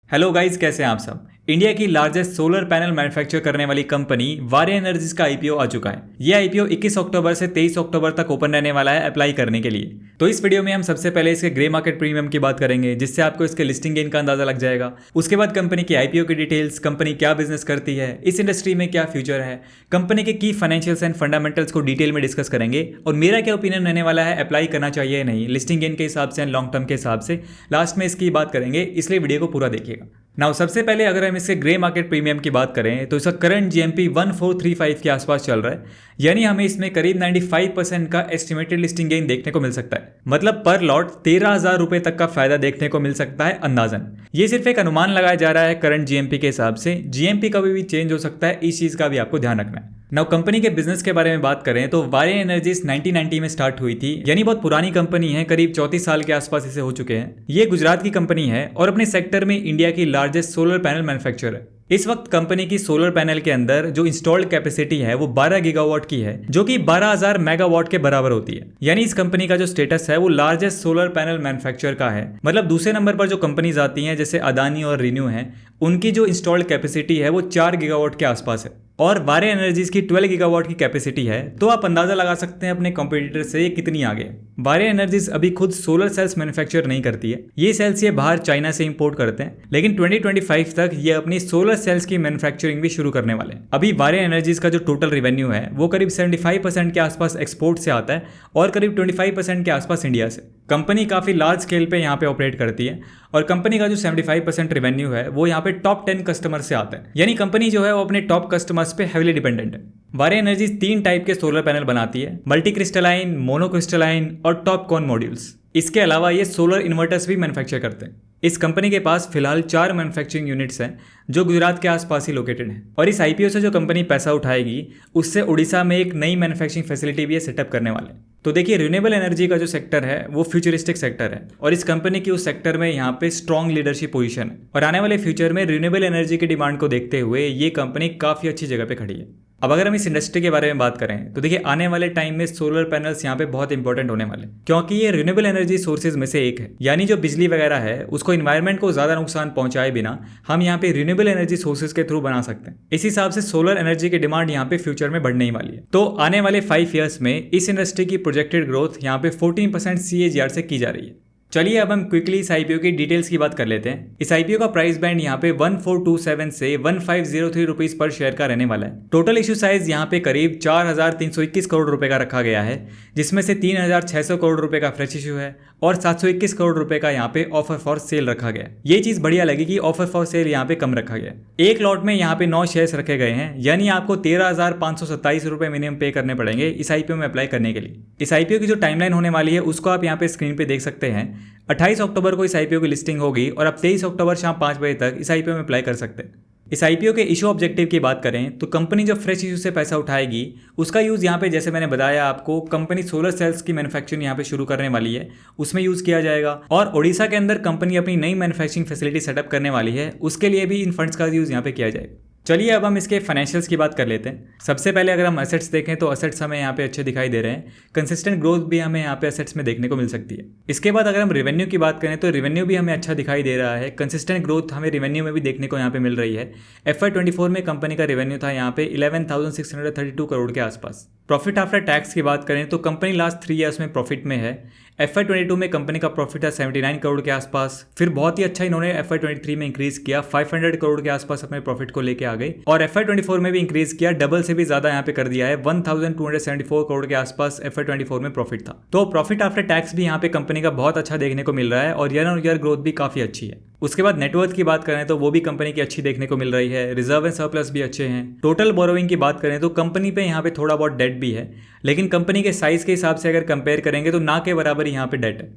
Hello guys, कैसे हैं आप सब। इंडिया की लार्जेस्ट सोलर पैनल मैन्युफैक्चर करने वाली कंपनी वारे एनर्जीज का आईपीओ आ चुका है। यह आईपीओ 21 अक्टूबर से 23 अक्टूबर तक ओपन रहने वाला है अप्लाई करने के लिए। तो इस वीडियो में हम सबसे पहले इसके ग्रे मार्केट प्रीमियम की बात करेंगे, जिससे आपको इसके लिस्टिंग गेन का अंदाजा लग जाएगा। उसके बाद कंपनी की आईपीओ की डिटेल्स, कंपनी क्या बिजनेस करती है, इस इंडस्ट्री में क्या फ्यूचर है, कंपनी के की फाइनेंशियल्स एंड फंडामेंटल्स को डिटेल में डिस्कस करेंगे और मेरा क्या ओपिनियन रहने वाला है, अप्लाई करना चाहिए या नहीं, लिस्टिंग गेन के हिसाब से एंड लॉन्ग टर्म के हिसाब से। लास्ट में इसकी बात करेंगे, इसलिए वीडियो को पूरा देखिएगा। नाउ सबसे पहले अगर हम इसके ग्रे मार्केट प्रीमियम की बात करें तो इसका करंट जीएमपी 1435 के आसपास चल रहा है, यानी हमें इसमें करीब 95% का एस्टिमेटेड लिस्टिंग गेन देखने को मिल सकता है। मतलब पर लॉट 13,000 रुपए तक का फायदा देखने को मिल सकता है अंदाजन। ये सिर्फ एक अनुमान लगाया जा रहा है करंट जीएमपी के हिसाब से। जीएमपी कभी भी चेंज हो सकता है, इस चीज का भी आपको ध्यान रखना है। नाउ कंपनी के बिजनेस के बारे में बात करें तो वारे एनर्जीज 1990 में स्टार्ट हुई थी, यानी बहुत पुरानी कंपनी है, करीब 34 साल के आसपास इसे हो चुके हैं। ये गुजरात की कंपनी है और अपने सेक्टर में इंडिया की लार्जेस्ट सोलर पैनल मैन्युफैक्चरर है। इस वक्त कंपनी की सोलर पैनल के अंदर जो इंस्टॉल्ड कैपेसिटी है वो 12 गीगावाट की है, जो कि 12,000 मेगावाट के बराबर होती है। यानी इस कंपनी का जो स्टेटस है वो लार्जेस्ट सोलर पैनल मैन्युफैक्चरर का है। मतलब दूसरे नंबर पर जो कंपनीज आती हैं जैसे अदानी और रिन्यू है, उनकी जो इंस्टॉल्ड कैपेसिटी है वो 4 गीगावाट के आसपास है और वारे एनर्जीज की 12 गीगावाट की कैपेसिटी है। तो आप अंदाजा लगा सकते हैं अपने कॉम्पिटिटर से ये कितनी आगे है। वारे एनर्जीज अभी खुद सोलर सेल्स मैन्युफैक्चर नहीं करती है, ये सेल्स ये बाहर चाइना से इंपोर्ट करते हैं, लेकिन 2025 तक ये अपनी सोलर सेल्स की मैन्युफैक्चरिंग भी शुरू करने वाले हैं। अभी वारे एनर्जीज का जो टोटल रेवेन्यू है वो करीब 75% के आसपास एक्सपोर्ट से आता है और करीब 25% के आसपास इंडिया से। कंपनी काफी लार्ज स्केल पे यहाँ पे ऑपरेट करती है और कंपनी का जो 75% रेवेन्यू है वो यहाँ पे टॉप 10 कस्टमर से आता है। यानी कंपनी जो है वो अपने टॉप कस्टमर्स पे हेवीली डिपेंडेंट है। वारे एनर्जीज 3 टाइप के सोलर पैनल बनाती है, मल्टी क्रिस्टलाइन, मोनो क्रिस्टलाइन और टॉप कॉन मॉड्यूल्स। इसके अलावा ये सोलर इन्वर्टर्स भी मैन्युफैक्चर करते हैं। इस कंपनी के पास फिलहाल 4 मैन्युफैक्चरिंग यूनिट्स हैं जो गुजरात के आसपास ही लोकेटेड हैं। और इस आईपीओ से जो कंपनी पैसा उठाएगी उससे उड़ीसा में एक नई मैन्युफैक्चरिंग फैसिलिटी भी सेटअप करने वाले हैं। तो देखिए, रिन्यूएबल एनर्जी का जो सेक्टर है वो फ्यूचरिस्टिक सेक्टर है और इस कंपनी की उस सेक्टर में यहाँ पे स्ट्रॉन्ग लीडरशिप पोजीशन है और आने वाले फ्यूचर में रिन्यूएबल एनर्जी की डिमांड को देखते हुए ये कंपनी काफ़ी अच्छी जगह पे खड़ी है। अब अगर हम इस इंडस्ट्री के बारे में बात करें तो देखिए, आने वाले टाइम में सोलर पैनल्स यहाँ पे बहुत इंपॉर्टेंट होने वाले, क्योंकि ये रिन्यूएबल एनर्जी सोर्सेज में से एक है। यानी जो बिजली वगैरह है उसको इन्वायरमेंट को ज्यादा नुकसान पहुंचाए बिना हम यहाँ पे रिन्यूएबल एनर्जी सोर्सेज के थ्रू बना सकते हैं। इस हिसाब से सोलर एनर्जी की डिमांड यहाँ पे फ्यूचर में बढ़ने ही वाली है। तो आने वाले 5 ईयर्स में इस इंडस्ट्री की प्रोजेक्टेड ग्रोथ यहाँ पे 14% CAGR से की जा रही है। चलिए अब हम क्विकली इस आईपीओ की डिटेल्स की बात कर लेते हैं। इस आईपीओ का प्राइस बैंड यहाँ पे 1427 से 1503 रुपीज पर शेयर का रहने वाला है। टोटल इशू साइज यहाँ पे करीब 4,321 करोड़ रुपए का रखा गया है, जिसमें से 3,600 करोड़ रुपए का फ्रेश इशू है और 721 करोड़ रुपए का यहाँ पे ऑफर फॉर सेल रखा गया। ये चीज बढ़िया लगी कि ऑफर फॉर सेल यहाँ पे कम रखा गया। एक लॉट में यहाँ पे 9 शेयर्स रखे गए हैं, यानी आपको 13,527 रुपए मिनिमम पे करने पड़ेंगे इस आईपीओ में अप्लाई करने के लिए। इस आईपीओ की जो टाइमलाइन होने वाली है उसको आप यहाँ पे स्क्रीन पे देख सकते हैं। 28 अक्टूबर को इस आईपीओ की लिस्टिंग होगी और अब 23 अक्टूबर शाम 5 बजे तक इस आईपीओ में अप्लाई कर सकते हैं। इस आईपीओ के इशू ऑब्जेक्टिव की बात करें तो कंपनी जो फ्रेश इशू से पैसा उठाएगी उसका यूज़ यहाँ पे, जैसे मैंने बताया आपको, कंपनी सोलर सेल्स की मैन्युफैक्चरिंग यहाँ पे शुरू करने वाली है, उसमें यूज़ किया जाएगा। और ओडिशा के अंदर कंपनी अपनी नई मैन्युफैक्चरिंग फैसिलिटी सेटअप करने वाली है, उसके लिए भी इन फंड्स का यूज़ यहाँ पे किया जाएगा। चलिए अब हम इसके फाइनेंशियल्स की बात कर लेते हैं। सबसे पहले अगर हम एसेट्स देखें तो एसेट्स हमें यहाँ पे अच्छे दिखाई दे रहे हैं। कंसिस्टेंट ग्रोथ भी हमें यहाँ पे एसेट्स में देखने को मिल सकती है। इसके बाद अगर हम रेवेन्यू की बात करें तो रेवेन्यू भी हमें अच्छा दिखाई दे रहा है। कंसिस्टेंट ग्रोथ हमें रेवेन्यू में भी देखने को यहाँ पे मिल रही है। FY24 में कंपनी का रेवेन्यू था यहाँ पे 11,632 करोड़ के आसपास। प्रॉफिट आफ्टर टैक्स की बात करें तो कंपनी लास्ट 3 ईयर्स में प्रॉफिट में है। FY22 में कंपनी का प्रॉफिट है 79 करोड़ के आसपास। फिर बहुत ही अच्छा इन्होंने FY23 में इंक्रीज किया, 500 करोड़ के आसपास अपने प्रॉफिट को लेके आ गए और FY24 में भी इंक्रीज किया, डबल से भी ज्यादा यहाँ पे कर दिया है। 1274 करोड़ के आसपास FY24 में प्रॉफिट था। तो प्रॉफिट आफ्टर टैक्स भी यहाँ पे कंपनी का बहुत अच्छा देखने को मिल रहा है और ईयर ऑन ईयर ग्रोथ भी काफी अच्छी है। उसके बाद नेटवर्थ की बात करें तो वो भी कंपनी की अच्छी देखने को मिल रही है। रिजर्व एंड सरप्लस भी अच्छे हैं। टोटल बोरोइंग की बात करें तो कंपनी पे यहाँ पे थोड़ा बहुत डेट भी है, लेकिन कंपनी के साइज के हिसाब से अगर कंपेयर करेंगे तो ना के बराबर यहाँ पे डेट है।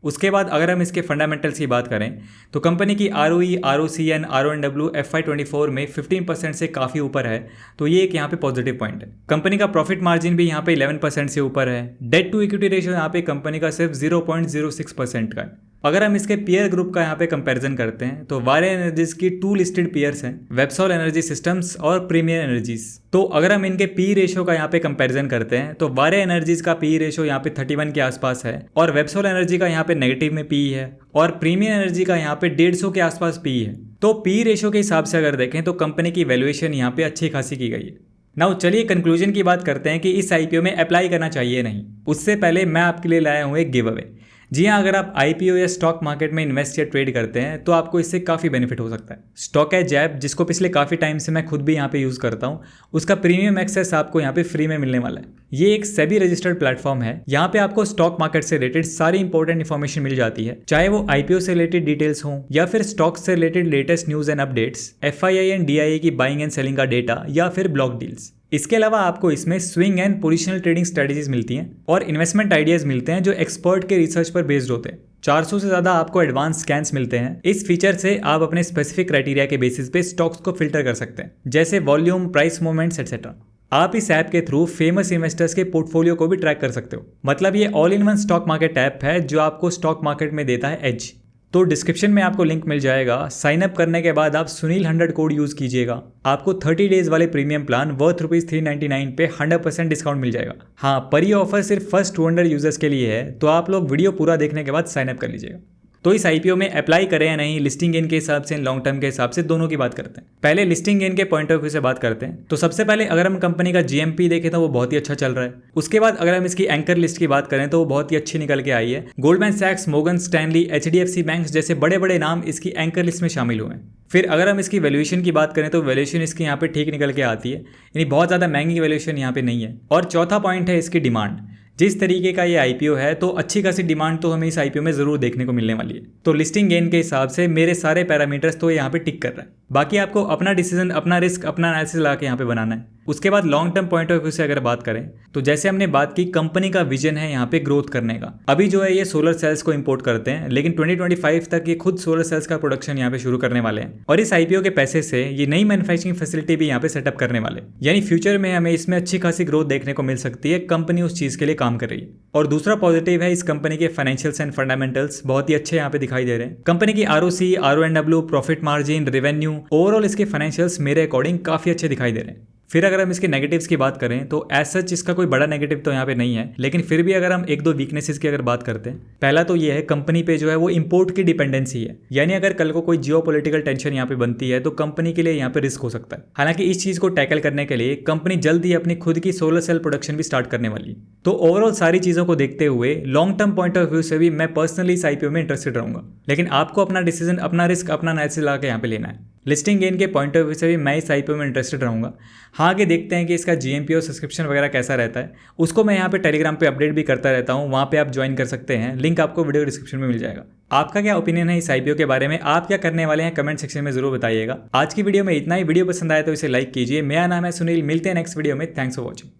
उसके बाद अगर हम इसके फंडामेंटल्स की बात करें तो कंपनी की ROE, ROC and RONW FY24 में 15% से काफ़ी ऊपर है, तो ये एक यहाँ पे पॉजिटिव पॉइंट है। कंपनी का प्रॉफिट मार्जिन भी यहाँ पे 11% से ऊपर है। डेट टू इक्विटी रेशियो यहाँ पे कंपनी का सिर्फ 0.06% का है। अगर हम इसके पीयर ग्रुप का यहाँ पे कंपैरिजन करते हैं तो वारियर एनर्जीज की 2 लिस्टेड पीयर्स हैं, वेबसॉल एनर्जी सिस्टम्स और प्रीमियर एनर्जीज। तो अगर हम इनके पी रेशो का यहाँ पे कंपैरिजन करते हैं तो वारियर एनर्जीज का पी रेशो यहाँ पे 31 के आसपास है और वेबसॉल एनर्जी का यहाँ पे नेगेटिव में पी है और प्रीमियर एनर्जी का यहाँ पे 150 के आसपास पी है। तो पी रेशो के हिसाब से अगर देखें तो कंपनी की वैल्यूएशन यहाँ पे अच्छी खासी की गई है। नाउ चलिए कंक्लूजन की बात करते हैं कि इस आईपीओ में अप्लाई करना चाहिए नहीं। उससे पहले मैं आपके लिए लाया हूँ एक गिव अवे। जी हाँ, अगर आप आईपीओ या स्टॉक मार्केट में इन्वेस्ट या ट्रेड करते हैं तो आपको इससे काफ़ी बेनिफिट हो सकता है। स्टॉक एज ऐप, जिसको पिछले काफ़ी टाइम से मैं खुद भी यहाँ पे यूज़ करता हूँ, उसका प्रीमियम एक्सेस आपको यहाँ पे फ्री में मिलने वाला है। ये एक सेबी रजिस्टर्ड प्लेटफॉर्म है। यहाँ पे आपको स्टॉक मार्केट से रिलेटेड सारी इंपॉर्टेंट इन्फॉर्मेशन मिल जाती है, चाहे वो आईपीओ से रिलेटेड डिटेल्स हों या फिर स्टॉक से related latest news and updates, FII and DII की बाइंग एंड सेलिंग का डेटा या फिर ब्लॉक डील्स। इसके अलावा आपको इसमें swing and positional trading strategies मिलती हैं और इन्वेस्टमेंट आइडियाज मिलते हैं जो एक्सपर्ट के रिसर्च पर बेस्ड होते हैं। 400 से ज़्यादा आपको एडवांस स्कैन्स मिलते हैं। इस फीचर से आप अपने स्पेसिफिक क्राइटेरिया के बेसिस पे स्टॉक्स को फिल्टर कर सकते हैं, जैसे वॉल्यूम, प्राइस मूवमेंट्स एटसेट्रा। आप इस ऐप के थ्रू फेमस इन्वेस्टर्स के पोर्टफोलियो को भी ट्रैक कर सकते हो। मतलब ये all in one stock market app है जो आपको स्टॉक मार्केट में देता है एज। तो डिस्क्रिप्शन में आपको लिंक मिल जाएगा। साइन अप करने के बाद आप सुनील 100 कोड यूज़ कीजिएगा, आपको 30 डेज वाले प्रीमियम प्लान वर्थ ₹399 पे 100% डिस्काउंट मिल जाएगा। हाँ, पर ये ऑफर सिर्फ फर्स्ट 200 यूजर्स के लिए है, तो आप लोग वीडियो पूरा देखने के बाद साइन अप कर लीजिएगा। तो इस आईपीओ में अप्लाई करें या नहीं, लिस्टिंग गेन के हिसाब से, लॉन्ग टर्म के हिसाब से, दोनों की बात करते हैं। पहले लिस्टिंग गेन के पॉइंट ऑफ व्यू से बात करते हैं। तो सबसे पहले अगर हम कंपनी का जीएमपी देखें तो वो बहुत ही अच्छा चल रहा है। उसके बाद अगर हम इसकी एंकर लिस्ट की बात करें तो वो बहुत ही अच्छी निकल के आई है। गोल्डमैन सैक्स, मोर्गन स्टैनली, एचडीएफसी बैंक जैसे बड़े बड़े नाम इसकी एंकर लिस्ट में शामिल हुए हैं। फिर अगर हम इसकी वैल्यूएशन की बात करें तो वैल्यूएशन इसकी यहाँ पे ठीक निकल के आती है, यानी बहुत ज़्यादा महंगी वैल्यूएशन यहाँ पे नहीं है। और चौथा पॉइंट है इसकी डिमांड। जिस तरीके का ये आईपीओ है तो अच्छी खासी डिमांड तो हमें इस आईपीओ में जरूर देखने को मिलने वाली है। तो लिस्टिंग गेन के हिसाब से मेरे सारे पैरामीटर्स तो यहाँ पे टिक कर रहा है। बाकी आपको अपना डिसीजन, अपना रिस्क, अपना एनालिसिस लगा के यहाँ पे बनाना है। उसके बाद long term point of view से अगर बात करें तो जैसे हमने बात की, कंपनी का विजन है यहाँ पे ग्रोथ करने का। अभी जो है ये सोलर सेल्स को इंपोर्ट करते हैं, लेकिन 2025 तक ये खुद सोलर सेल्स का प्रोडक्शन यहाँ पे शुरू करने वाले हैं और इस आईपीओ के पैसे से ये नई मैन्युफैक्चरिंग फैसिलिटी भी यहाँ पे सेटअप करने वाले, यानी फ्यूचर में हमें इसमें अच्छी खासी ग्रोथ देखने को मिल सकती है। कंपनी उस चीज़ के लिए काम कर रही है। और दूसरा पॉजिटिव है, इस कंपनी के फाइनेंशियल्स एंड फंडामेंटल्स बहुत ही अच्छे यहाँ पे दिखाई दे रहे हैं। कंपनी की ROC, RONW, profit margin, revenue, overall इसके फाइनेंशियल्स मेरे अकॉर्डिंग काफ़ी अच्छे दिखाई दे रहे हैं। फिर अगर हम इसके नेगेटिव्स की बात करें तो एज सच इसका कोई बड़ा नेगेटिव तो यहाँ पे नहीं है, लेकिन फिर भी अगर हम एक दो वीकनेसेस की अगर बात करते हैं, पहला तो ये है कंपनी पे जो है वो इंपोर्ट की डिपेंडेंसी है, यानी अगर कल को कोई जियोपॉलिटिकल टेंशन यहाँ पे बनती है तो कंपनी के लिए यहाँ पे रिस्क हो सकता है। हालांकि इस चीज़ को टैकल करने के लिए कंपनी जल्द ही अपनी खुद की सोलर सेल प्रोडक्शन भी स्टार्ट करने वाली है। तो ओवरऑल सारी चीज़ों को देखते हुए long term point of view से भी मैं पर्सनली इस आईपीओ में इंटरेस्टेड रहूंगा, लेकिन आपको अपना डिसीजन, अपना रिस्क, अपना एनालिसिस लगा के यहाँ पे लेना है। लिस्टिंग गेन के पॉइंट ऑफ व्यू से भी मैं इस आईपीओ में इंटरेस्टेड रहूंगा। हाँ, आगे देखते हैं कि इसका जीएमपी और सब्सक्रिप्शन वगैरह कैसा रहता है। उसको मैं यहाँ पे टेलीग्राम पे अपडेट भी करता रहता हूँ, वहाँ पे आप ज्वाइन कर सकते हैं। लिंक आपको वीडियो डिस्क्रिप्शन में मिल जाएगा। आपका क्या ओपिनियन है इस आईपीओ के बारे में, आप क्या करने वाले हैं, कमेंट सेक्शन में जरूर बताइएगा। आज की वीडियो में इतना ही। वीडियो पसंद आया तो इसे लाइक कीजिए। मेरा नाम है सुनील, मिलते हैं नेक्स्ट वीडियो में। Thanks for watching.